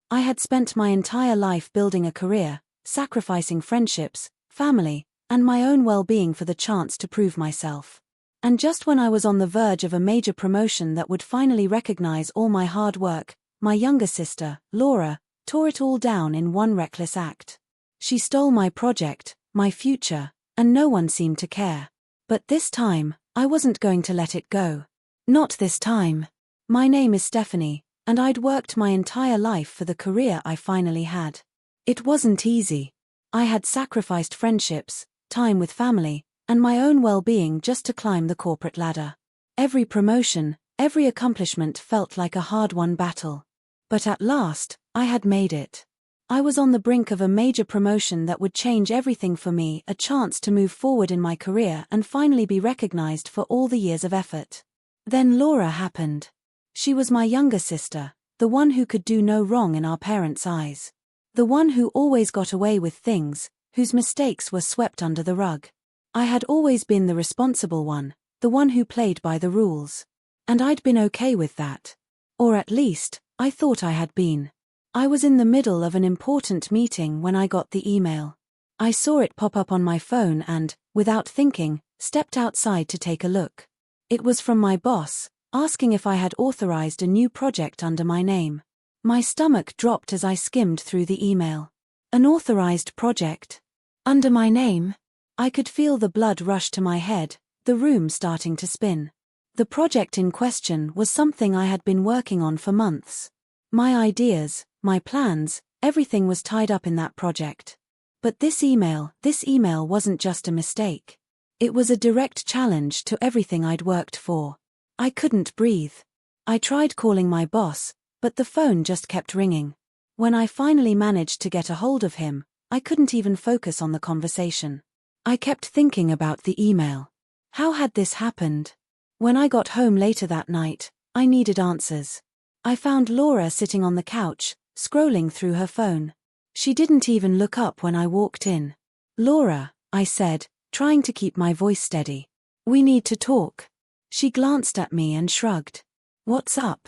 I had spent my entire life building a career, sacrificing friendships, family, and my own well-being for the chance to prove myself. And just when I was on the verge of a major promotion that would finally recognize all my hard work, my younger sister, Laura, tore it all down in one reckless act. She stole my project, my future, and no one seemed to care. But this time, I wasn't going to let it go. Not this time. My name is Stephanie, and I'd worked my entire life for the career I finally had. It wasn't easy. I had sacrificed friendships, time with family, and my own well-being just to climb the corporate ladder. Every promotion, every accomplishment felt like a hard-won battle. But at last, I had made it. I was on the brink of a major promotion that would change everything for me, a chance to move forward in my career and finally be recognized for all the years of effort. Then Laura happened. She was my younger sister, the one who could do no wrong in our parents' eyes. The one who always got away with things, whose mistakes were swept under the rug. I had always been the responsible one, the one who played by the rules. And I'd been okay with that. Or at least, I thought I had been. I was in the middle of an important meeting when I got the email. I saw it pop up on my phone and, without thinking, stepped outside to take a look. It was from my boss, asking if I had authorized a new project under my name. My stomach dropped as I skimmed through the email. An authorized project? Under my name? I could feel the blood rush to my head, the room starting to spin. The project in question was something I had been working on for months. My ideas, my plans, everything was tied up in that project. But this email wasn't just a mistake. It was a direct challenge to everything I'd worked for. I couldn't breathe. I tried calling my boss, but the phone just kept ringing. When I finally managed to get a hold of him, I couldn't even focus on the conversation. I kept thinking about the email. How had this happened? When I got home later that night, I needed answers. I found Laura sitting on the couch, scrolling through her phone. She didn't even look up when I walked in. "Laura," I said, trying to keep my voice steady. "We need to talk." She glanced at me and shrugged. "What's up?"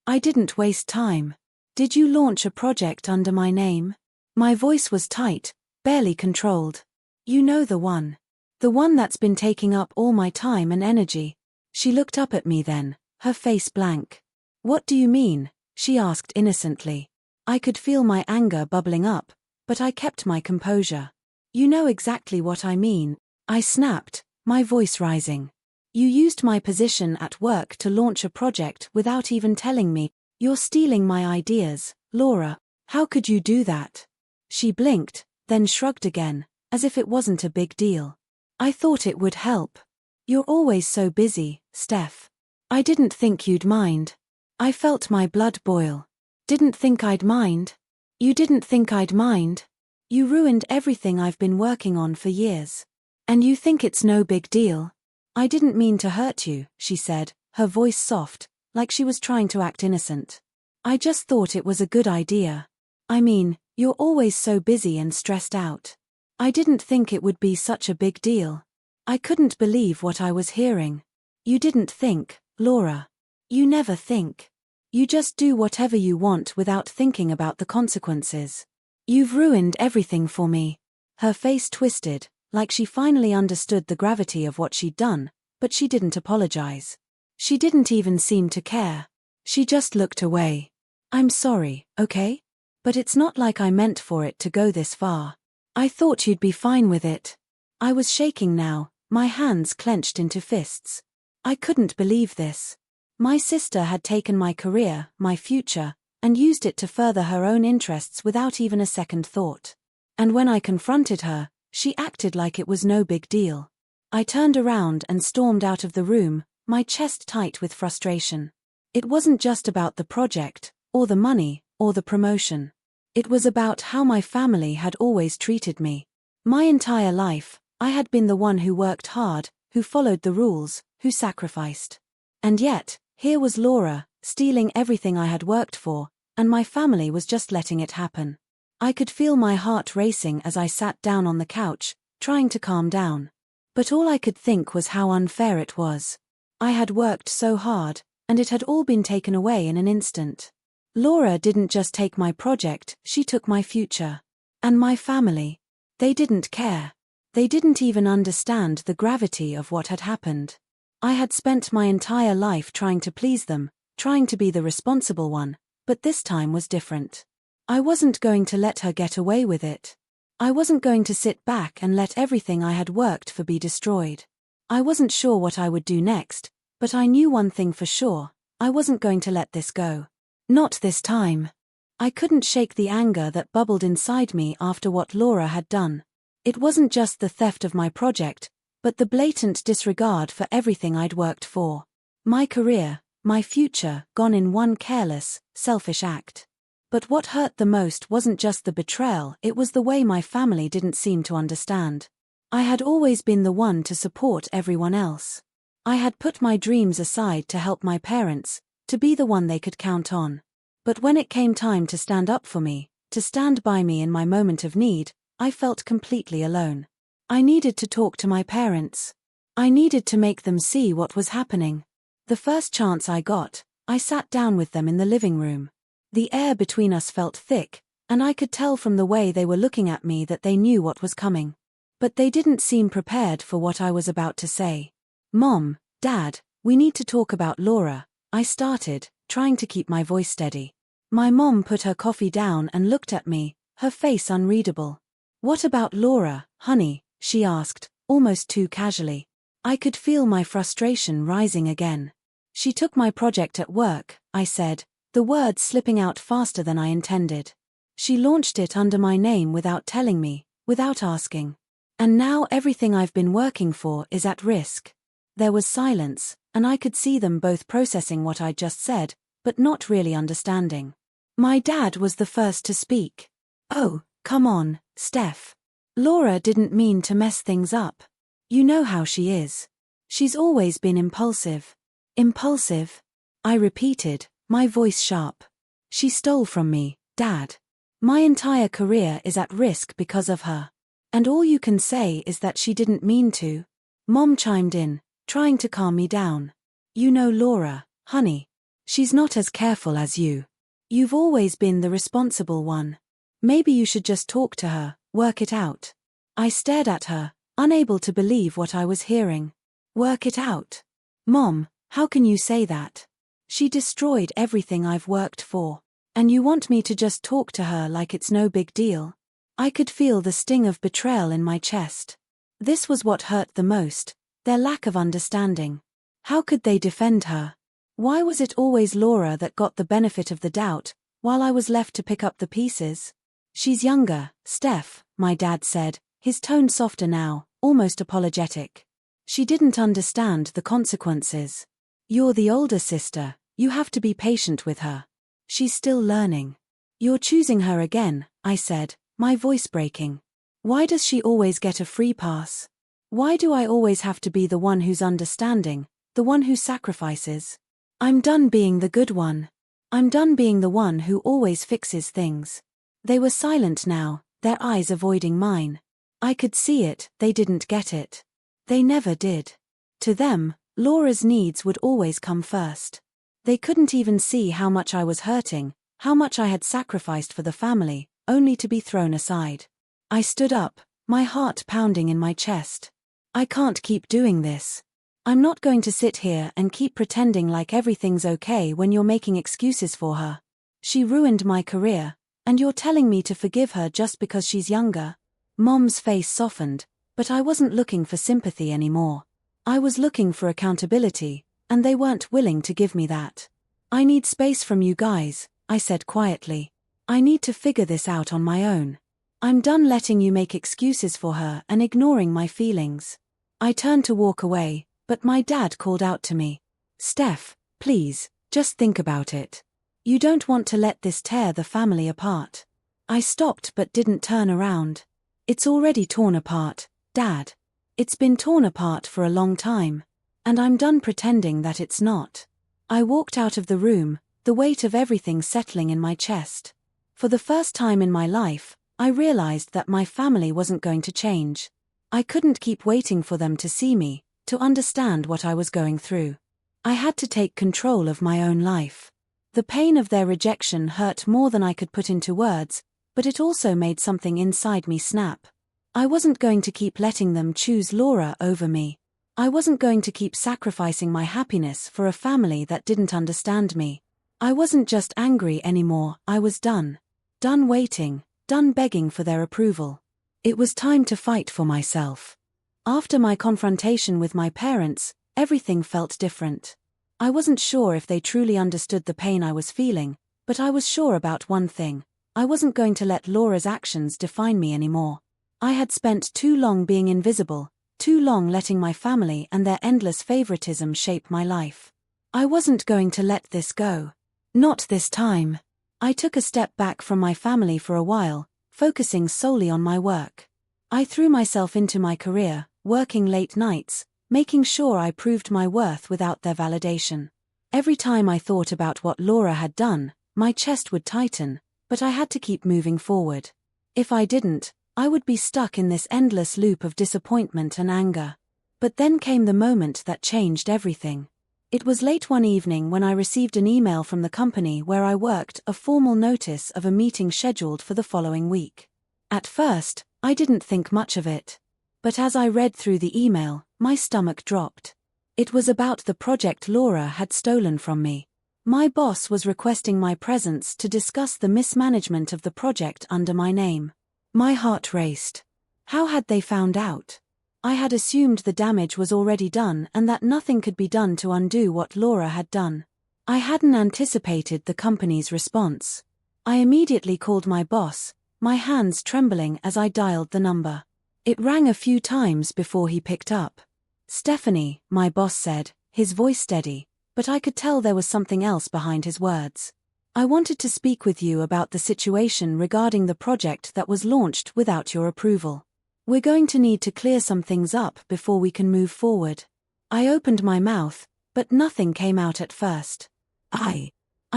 I didn't waste time. "Did you launch a project under my name?" My voice was tight, barely controlled. "You know the one. The one that's been taking up all my time and energy." She looked up at me then, her face blank. "What do you mean?" she asked innocently. I could feel my anger bubbling up, but I kept my composure. "You know exactly what I mean," I snapped, my voice rising. "You used my position at work to launch a project without even telling me. You're stealing my ideas, Laura. How could you do that?" She blinked, then shrugged again, as if it wasn't a big deal. "I thought it would help. You're always so busy, Steph. I didn't think you'd mind." I felt my blood boil. "Didn't think I'd mind? You didn't think I'd mind? You ruined everything I've been working on for years. And you think it's no big deal?" "I didn't mean to hurt you," she said, her voice soft, like she was trying to act innocent. "I just thought it was a good idea. I mean, you're always so busy and stressed out. I didn't think it would be such a big deal." I couldn't believe what I was hearing. "You didn't think, Laura. You never think. You just do whatever you want without thinking about the consequences. You've ruined everything for me." Her face twisted, like she finally understood the gravity of what she'd done, but she didn't apologize. She didn't even seem to care. She just looked away. "I'm sorry, okay? But it's not like I meant for it to go this far. I thought you'd be fine with it." I was shaking now, my hands clenched into fists. I couldn't believe this. My sister had taken my career, my future, and used it to further her own interests without even a second thought. And when I confronted her, she acted like it was no big deal. I turned around and stormed out of the room, my chest tight with frustration. It wasn't just about the project, or the money, or the promotion. It was about how my family had always treated me. My entire life, I had been the one who worked hard, who followed the rules, who sacrificed. And yet, here was Laura, stealing everything I had worked for, and my family was just letting it happen. I could feel my heart racing as I sat down on the couch, trying to calm down. But all I could think was how unfair it was. I had worked so hard, and it had all been taken away in an instant. Laura didn't just take my project, she took my future. And my family. They didn't care. They didn't even understand the gravity of what had happened. I had spent my entire life trying to please them, trying to be the responsible one, but this time was different. I wasn't going to let her get away with it. I wasn't going to sit back and let everything I had worked for be destroyed. I wasn't sure what I would do next, but I knew one thing for sure: I wasn't going to let this go. Not this time. I couldn't shake the anger that bubbled inside me after what Laura had done. It wasn't just the theft of my project, but the blatant disregard for everything I'd worked for. My career, my future, gone in one careless, selfish act. But what hurt the most wasn't just the betrayal, it was the way my family didn't seem to understand. I had always been the one to support everyone else. I had put my dreams aside to help my parents, to be the one they could count on. But when it came time to stand up for me, to stand by me in my moment of need, I felt completely alone. I needed to talk to my parents. I needed to make them see what was happening. The first chance I got, I sat down with them in the living room. The air between us felt thick, and I could tell from the way they were looking at me that they knew what was coming. But they didn't seem prepared for what I was about to say. "Mom, Dad, we need to talk about Laura," I started, trying to keep my voice steady. My mom put her coffee down and looked at me, her face unreadable. "What about Laura, honey?" she asked, almost too casually. I could feel my frustration rising again. "She took my project at work," I said, the words slipping out faster than I intended. "She launched it under my name without telling me, without asking. And now everything I've been working for is at risk." There was silence, and I could see them both processing what I'd just said, but not really understanding. My dad was the first to speak. "Oh, come on, Steph. Laura didn't mean to mess things up. You know how she is. She's always been impulsive." "Impulsive?" I repeated, my voice sharp. "She stole from me, Dad. My entire career is at risk because of her. And all you can say is that she didn't mean to." Mom chimed in, trying to calm me down. "You know Laura, honey. She's not as careful as you. You've always been the responsible one. Maybe you should just talk to her, work it out." I stared at her, unable to believe what I was hearing. "Work it out? Mom, how can you say that? She destroyed everything I've worked for. And you want me to just talk to her like it's no big deal?" I could feel the sting of betrayal in my chest. This was what hurt the most, their lack of understanding. How could they defend her? Why was it always Laura that got the benefit of the doubt, while I was left to pick up the pieces? "She's younger, Steph," my dad said, his tone softer now, almost apologetic. "She didn't understand the consequences. You're the older sister, you have to be patient with her. She's still learning." "You're choosing her again," I said, my voice breaking. "Why does she always get a free pass? Why do I always have to be the one who's understanding, the one who sacrifices? I'm done being the good one. I'm done being the one who always fixes things." They were silent now, their eyes avoiding mine. I could see it, they didn't get it. They never did. To them, Laura's needs would always come first. They couldn't even see how much I was hurting, how much I had sacrificed for the family, only to be thrown aside. I stood up, my heart pounding in my chest. "I can't keep doing this. I'm not going to sit here and keep pretending like everything's okay when you're making excuses for her. She ruined my career, and you're telling me to forgive her just because she's younger." Mom's face softened, but I wasn't looking for sympathy anymore. I was looking for accountability, and they weren't willing to give me that. "I need space from you guys," I said quietly. "I need to figure this out on my own. I'm done letting you make excuses for her and ignoring my feelings." I turned to walk away, but my dad called out to me. "Steph, please, just think about it. You don't want to let this tear the family apart." I stopped but didn't turn around. "It's already torn apart, Dad. It's been torn apart for a long time. And I'm done pretending that it's not." I walked out of the room, the weight of everything settling in my chest. For the first time in my life, I realized that my family wasn't going to change. I couldn't keep waiting for them to see me, to understand what I was going through. I had to take control of my own life. The pain of their rejection hurt more than I could put into words, but it also made something inside me snap. I wasn't going to keep letting them choose Laura over me. I wasn't going to keep sacrificing my happiness for a family that didn't understand me. I wasn't just angry anymore, I was done. Done waiting, done begging for their approval. It was time to fight for myself. After my confrontation with my parents, everything felt different. I wasn't sure if they truly understood the pain I was feeling, but I was sure about one thing. I wasn't going to let Laura's actions define me anymore. I had spent too long being invisible, too long letting my family and their endless favoritism shape my life. I wasn't going to let this go. Not this time. I took a step back from my family for a while, focusing solely on my work. I threw myself into my career, working late nights, making sure I proved my worth without their validation. Every time I thought about what Laura had done, my chest would tighten, but I had to keep moving forward. If I didn't, I would be stuck in this endless loop of disappointment and anger. But then came the moment that changed everything. It was late one evening when I received an email from the company where I worked, a formal notice of a meeting scheduled for the following week. At first, I didn't think much of it. But as I read through the email, my stomach dropped. It was about the project Laura had stolen from me. My boss was requesting my presence to discuss the mismanagement of the project under my name. My heart raced. How had they found out? I had assumed the damage was already done and that nothing could be done to undo what Laura had done. I hadn't anticipated the company's response. I immediately called my boss, my hands trembling as I dialed the number. It rang a few times before he picked up. "Stephanie," my boss said, his voice steady, but I could tell there was something else behind his words. "I wanted to speak with you about the situation regarding the project that was launched without your approval. We're going to need to clear some things up before we can move forward." I opened my mouth, but nothing came out at first. I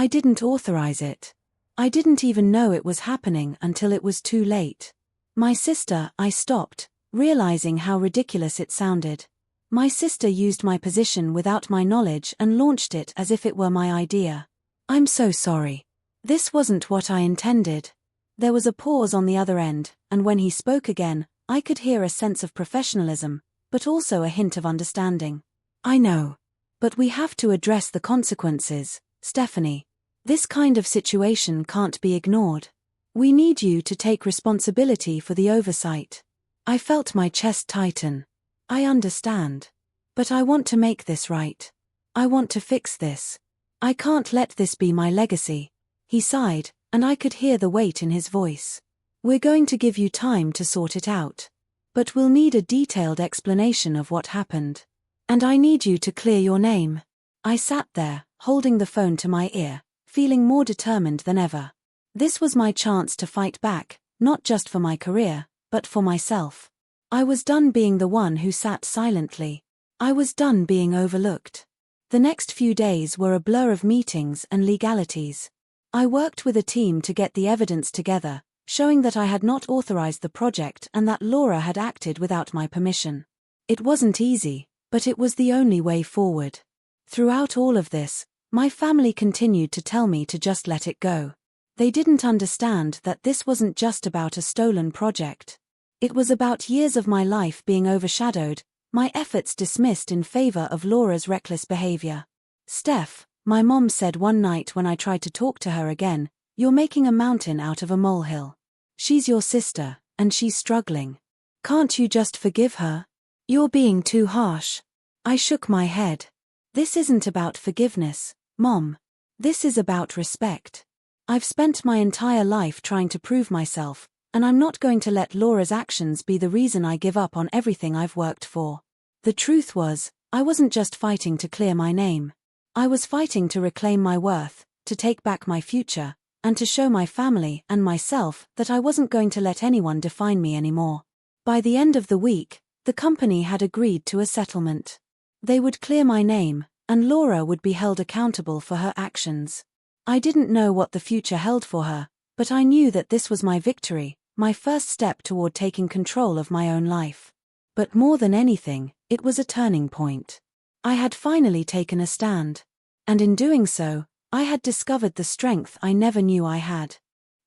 didn't authorize it. I didn't even know it was happening until it was too late. My sister, I stopped, realizing how ridiculous it sounded. My sister used my position without my knowledge and launched it as if it were my idea. "I'm so sorry. This wasn't what I intended." There was a pause on the other end, and when he spoke again, I could hear a sense of professionalism, but also a hint of understanding. "I know. But we have to address the consequences, Stephanie. This kind of situation can't be ignored. We need you to take responsibility for the oversight." I felt my chest tighten. "I understand. But I want to make this right. I want to fix this. I can't let this be my legacy." He sighed, and I could hear the weight in his voice. "We're going to give you time to sort it out. But we'll need a detailed explanation of what happened. And I need you to clear your name." I sat there, holding the phone to my ear, feeling more determined than ever. This was my chance to fight back, not just for my career, but for myself. I was done being the one who sat silently. I was done being overlooked. The next few days were a blur of meetings and legalities. I worked with a team to get the evidence together, showing that I had not authorized the project and that Laura had acted without my permission. It wasn't easy, but it was the only way forward. Throughout all of this, my family continued to tell me to just let it go. They didn't understand that this wasn't just about a stolen project. It was about years of my life being overshadowed, my efforts dismissed in favor of Laura's reckless behavior. "Steph," my mom said one night when I tried to talk to her again, "you're making a mountain out of a molehill. She's your sister, and she's struggling. Can't you just forgive her? You're being too harsh." I shook my head. "This isn't about forgiveness, Mom. This is about respect. I've spent my entire life trying to prove myself, and I'm not going to let Laura's actions be the reason I give up on everything I've worked for." The truth was, I wasn't just fighting to clear my name. I was fighting to reclaim my worth, to take back my future, and to show my family and myself that I wasn't going to let anyone define me anymore. By the end of the week, the company had agreed to a settlement. They would clear my name, and Laura would be held accountable for her actions. I didn't know what the future held for her, but I knew that this was my victory, my first step toward taking control of my own life. But more than anything, it was a turning point. I had finally taken a stand. And in doing so, I had discovered the strength I never knew I had.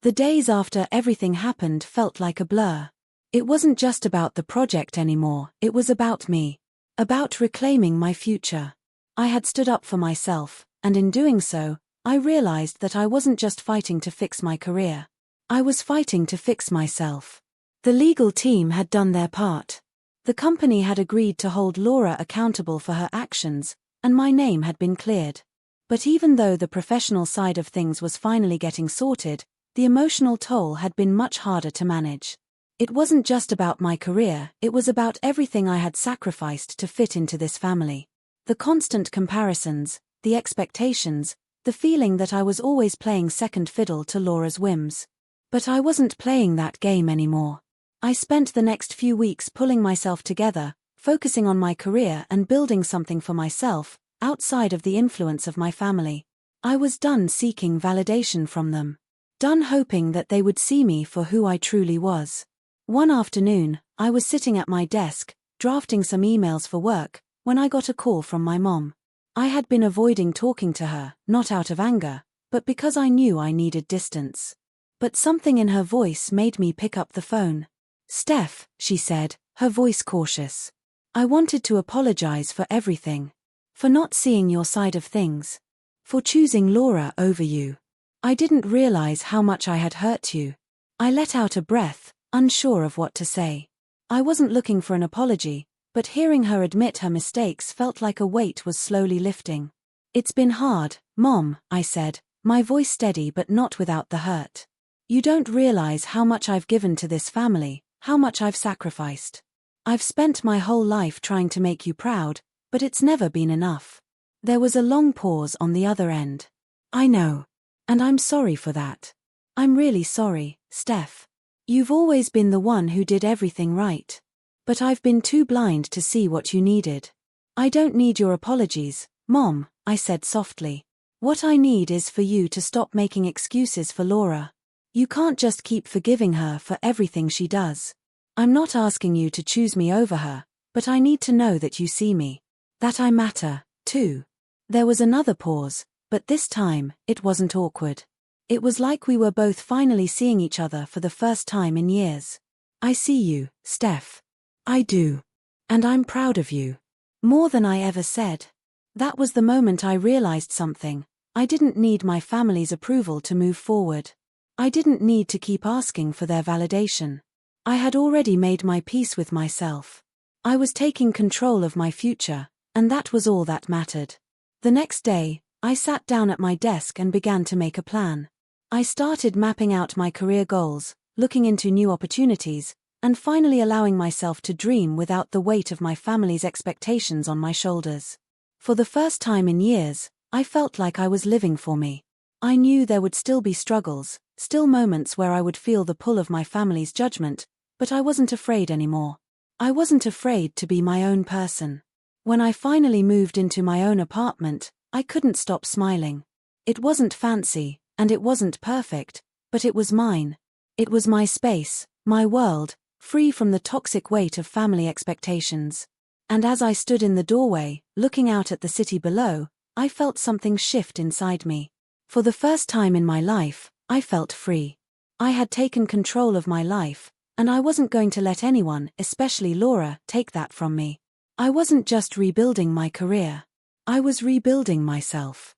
The days after everything happened felt like a blur. It wasn't just about the project anymore, it was about me. About reclaiming my future. I had stood up for myself, and in doing so, I realized that I wasn't just fighting to fix my career. I was fighting to fix myself. The legal team had done their part. The company had agreed to hold Laura accountable for her actions, and my name had been cleared. But even though the professional side of things was finally getting sorted, the emotional toll had been much harder to manage. It wasn't just about my career, it was about everything I had sacrificed to fit into this family. The constant comparisons, the expectations, the feeling that I was always playing second fiddle to Laura's whims. But I wasn't playing that game anymore. I spent the next few weeks pulling myself together, focusing on my career and building something for myself, outside of the influence of my family. I was done seeking validation from them. Done hoping that they would see me for who I truly was. One afternoon, I was sitting at my desk, drafting some emails for work, when I got a call from my mom. I had been avoiding talking to her, not out of anger, but because I knew I needed distance. But something in her voice made me pick up the phone. "Steph," she said, her voice cautious. "I wanted to apologize for everything. For not seeing your side of things. For choosing Laura over you. I didn't realize how much I had hurt you." I let out a breath, unsure of what to say. I wasn't looking for an apology, but hearing her admit her mistakes felt like a weight was slowly lifting. "It's been hard, Mom," I said, my voice steady but not without the hurt. "You don't realize how much I've given to this family, how much I've sacrificed. I've spent my whole life trying to make you proud, but it's never been enough." There was a long pause on the other end. "I know. And I'm sorry for that. I'm really sorry, Steph. You've always been the one who did everything right. But I've been too blind to see what you needed. I don't need your apologies, Mom," I said softly. "What I need is for you to stop making excuses for Laura. You can't just keep forgiving her for everything she does. I'm not asking you to choose me over her, but I need to know that you see me. That I matter, too." There was another pause, but this time, it wasn't awkward. It was like we were both finally seeing each other for the first time in years. "I see you, Steph. I do. And I'm proud of you. More than I ever said." That was the moment I realized something. I didn't need my family's approval to move forward. I didn't need to keep asking for their validation. I had already made my peace with myself. I was taking control of my future, and that was all that mattered. The next day, I sat down at my desk and began to make a plan. I started mapping out my career goals, looking into new opportunities, and finally allowing myself to dream without the weight of my family's expectations on my shoulders. For the first time in years, I felt like I was living for me. I knew there would still be struggles, still moments where I would feel the pull of my family's judgment, but I wasn't afraid anymore. I wasn't afraid to be my own person. When I finally moved into my own apartment, I couldn't stop smiling. It wasn't fancy, and it wasn't perfect, but it was mine. It was my space, my world, free from the toxic weight of family expectations. And as I stood in the doorway, looking out at the city below, I felt something shift inside me. For the first time in my life, I felt free. I had taken control of my life, and I wasn't going to let anyone, especially Laura, take that from me. I wasn't just rebuilding my career. I was rebuilding myself.